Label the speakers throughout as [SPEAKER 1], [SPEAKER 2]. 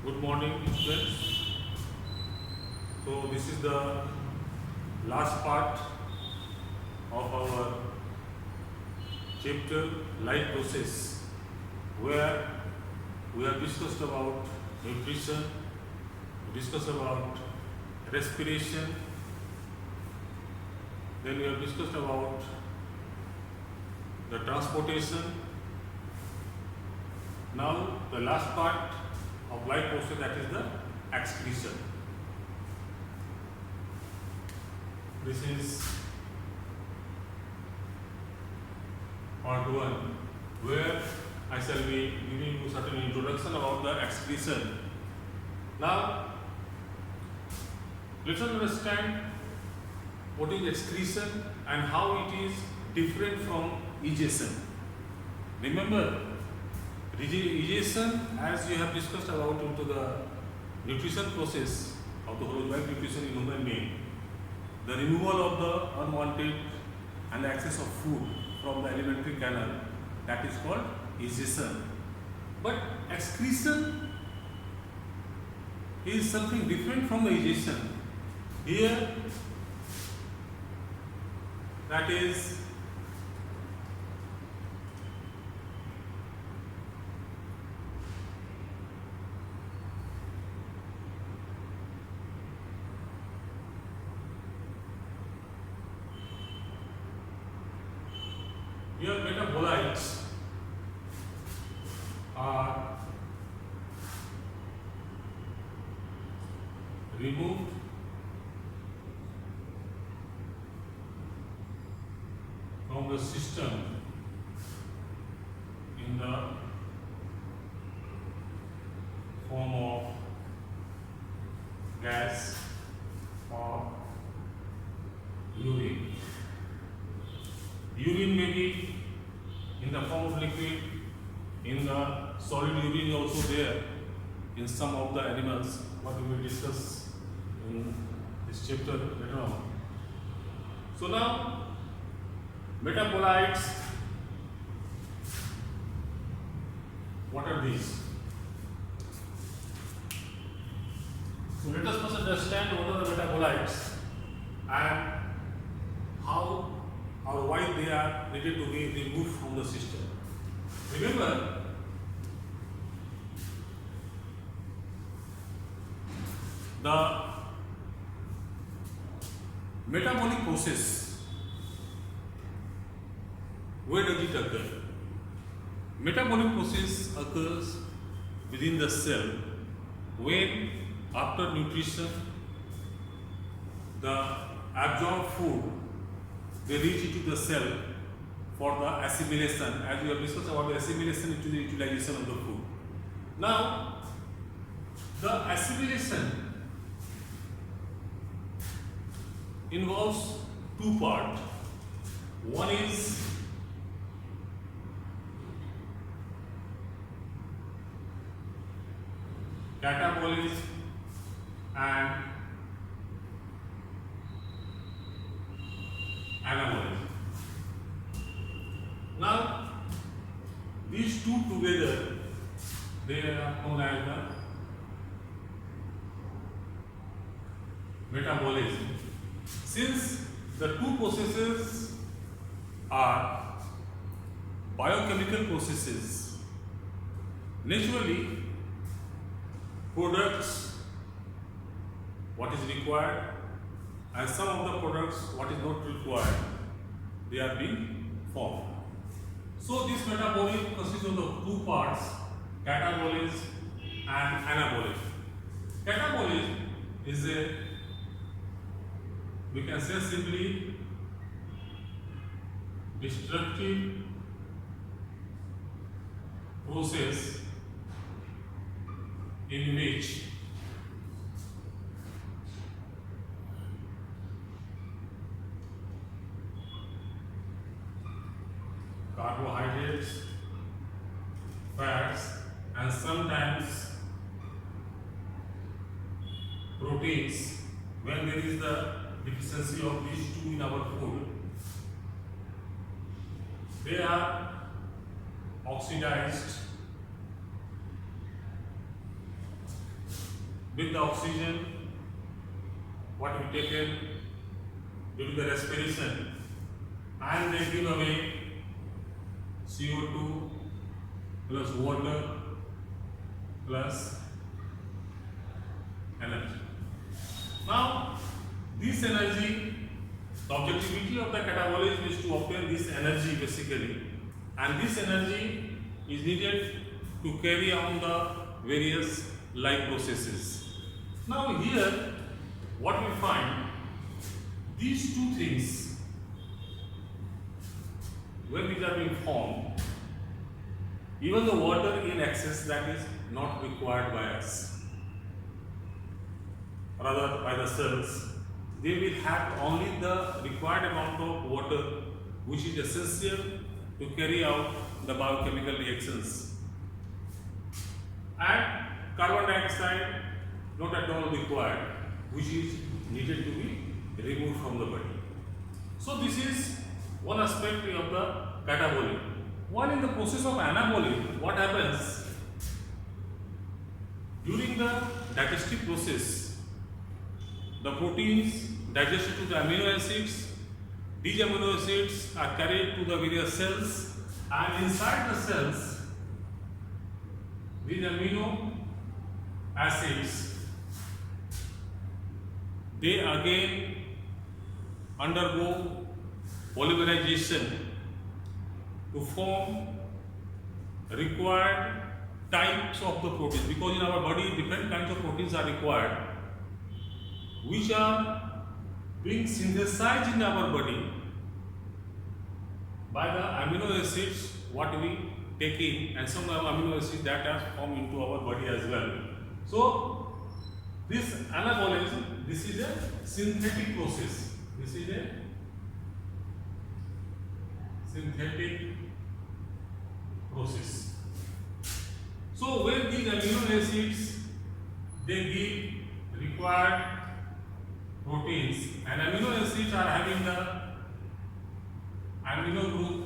[SPEAKER 1] Good morning, students. So this is the last part of our chapter life process, where we have discussed about nutrition, discussed about respiration, then we have discussed about the transportation. Now the last part of life process, that is the excretion. This is part 1, where I shall be giving you certain introduction about the excretion. Now let us understand what is excretion and how it is different from egestion. Remember, egestion, as we have discussed about into the nutrition process of the whole nutrition in human being, the removal of the unwanted and excess of food from the alimentary canal, that is called egestion. But excretion is something different from the egestion. Here, that is your metabolites are removed from the system in the form of gas or urine. Urine may be in the form of liquid, in the solid urine also there in some of the animals, what we will discuss in this chapter later on. So now, metabolites, what are these? So let us first understand what are the metabolites and how or why they are needed to be removed from the system. Remember, the metabolic process, where does it occur? Metabolic process occurs within the cell when, after nutrition, the absorbed food, they reach into the cell for the assimilation, as we have discussed about the assimilation into the utilization of the food. Now, the assimilation involves two parts. One is catabolism and anabolism. Now, these two together, they are known as the metabolism. Since the two processes are biochemical processes, naturally, products, what is required, and some of the products, what is not required, they are being formed. So this metabolism consists of the two parts, catabolism and anabolism. Catabolism is a, we can say simply, destructive process in which carbohydrates, fats, and sometimes proteins, when there is the deficiency of these two in our food, they are oxidized with the oxygen what we taken due to the respiration, and they give away CO2 plus water plus energy. Now, this energy, the objectivity of the catabolism is to obtain this energy basically, and this energy is needed to carry on the various life processes. Now here, what we find, these two things, when these are being formed, even the water in excess, that is not required by us, rather by the cells, they will have only the required amount of water which is essential to carry out the biochemical reactions, and carbon dioxide not at all required, which is needed to be removed from the body. So this is one aspect of the catabolic. While in the process of anabolic, what happens during the digestive process, the proteins digested to the amino acids, these amino acids are carried to the various cells, and inside the cells, these amino acids, they again undergo polymerization to form required types of the proteins, because in our body different kinds of proteins are required, which are being synthesized in our body by the amino acids what we take in, and some amino acids that are formed into our body as well. So this anabolism, this is a synthetic process. This is a synthetic process. So when these amino acids, they give required proteins, and amino acids are having the amino group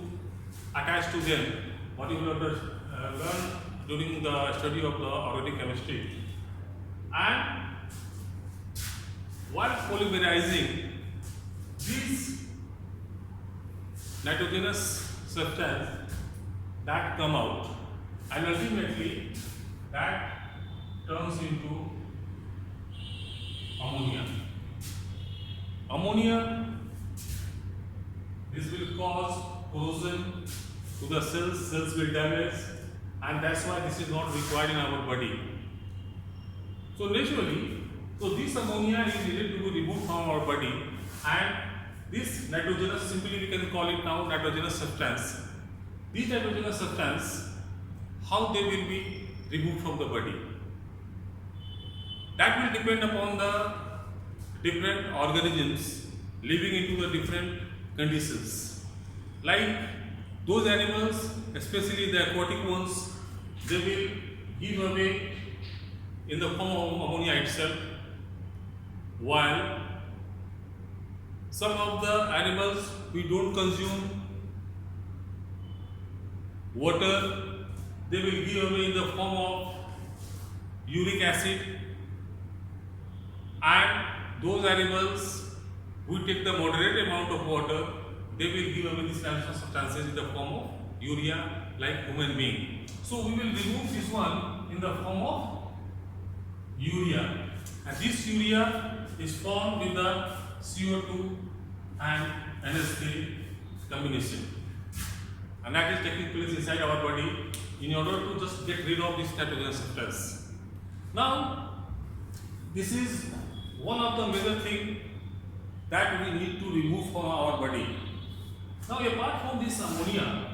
[SPEAKER 1] attached to them, what you will learn during the study of the organic chemistry. And while polymerizing, these nitrogenous substance that come out, and ultimately that turns into ammonia. Ammonia, this will cause corrosion to the cells, cells will damage, and that's why this is not required in our body. So naturally, so this ammonia is needed to be removed from our body, and this nitrogenous, simply we can call it now nitrogenous substance. These nitrogenous substance, how they will be removed from the body? That will depend upon the different organisms living into the different conditions. Like those animals, especially the aquatic ones, they will give away in the form of ammonia itself, while some of the animals we don't consume water, they will give away in the form of uric acid, and those animals who take the moderate amount of water, they will give away these kinds of substances in the form of urea, like human being. So we will remove this one in the form of urea, and this urea is formed with the CO2 and NH3 combination, and that is taking place inside our body in order to just get rid of this nitrogen substance. Now, this is one of the major things that we need to remove from our body. Now, apart from this ammonia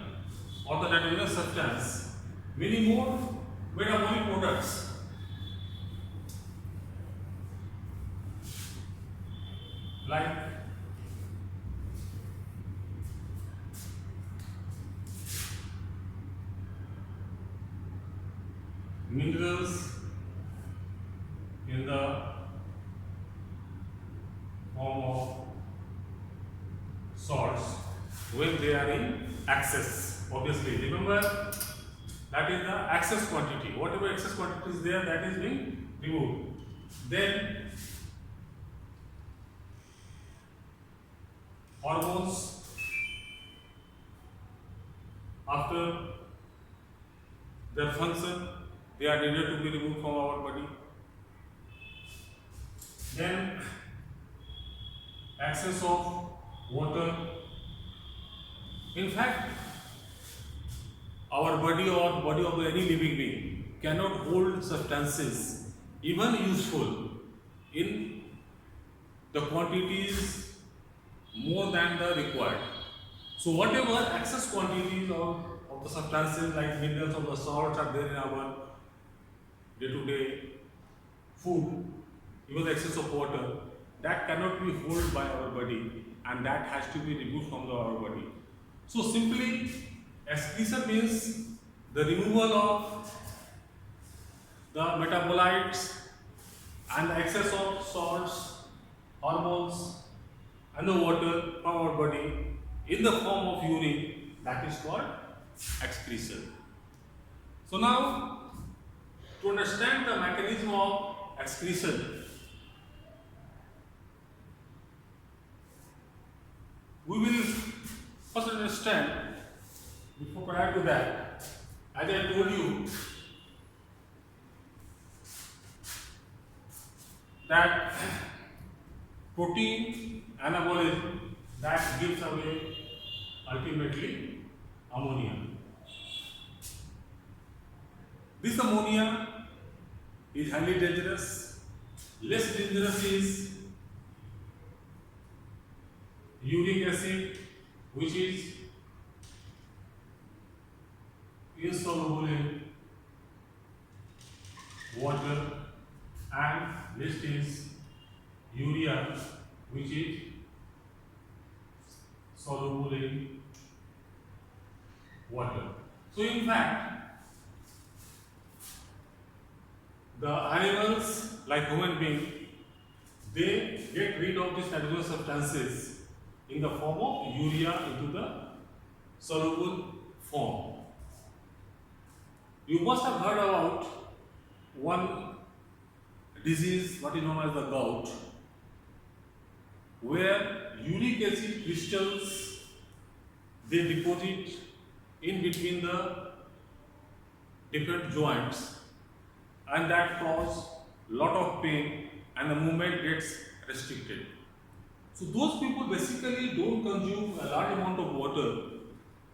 [SPEAKER 1] or the nitrogen substance, many more metabolic products like minerals in the form of salts when they are in excess. Obviously, remember that is the excess quantity. Whatever excess quantity is there, that is being removed. Then hormones, after their function, they are needed to be removed from our body. Then excess of water. In fact, our body or body of any living being cannot hold substances even useful in the quantities more than the required. So whatever excess quantities of the substances like minerals or the salts are there in our day-to-day food, even the excess of water, that cannot be held by our body and that has to be removed from our body. So simply, excretion means the removal of the metabolites and the excess of salts, hormones and the water from our body in the form of urine, that is called excretion. So now, to understand the mechanism of excretion, we will first understand, before prior to that, as I told you, that protein anabolism that gives away ultimately ammonia. This ammonia is highly dangerous. Less dangerous is uric acid, which is insoluble in water, and next is urea, which is soluble in water. So in fact, the animals like human beings, they get rid of these nitrogenous substances in the form of urea into the soluble form. You must have heard about one disease, what is known as the gout, where uric acid crystals, they deposit in between the different joints, and that cause lot of pain and the movement gets restricted. So those people basically don't consume a large amount of water,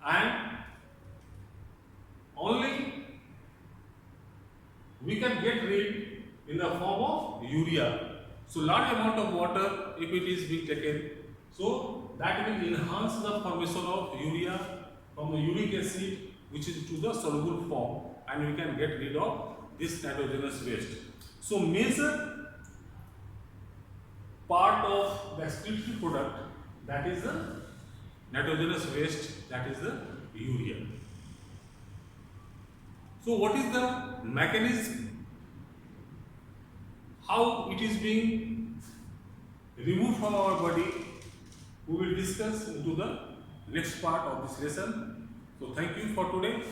[SPEAKER 1] and only we can get rid in the form of urea. So large amount of water, if it is being taken, so that will enhance the formation of urea from the uric acid, which is to the soluble form, and we can get rid of this nitrogenous waste. So major part of the excretory product, that is the nitrogenous waste, that is the urea. So what is the mechanism, how it is being removed from our body, we will discuss into the next part of this lesson. So thank you for today.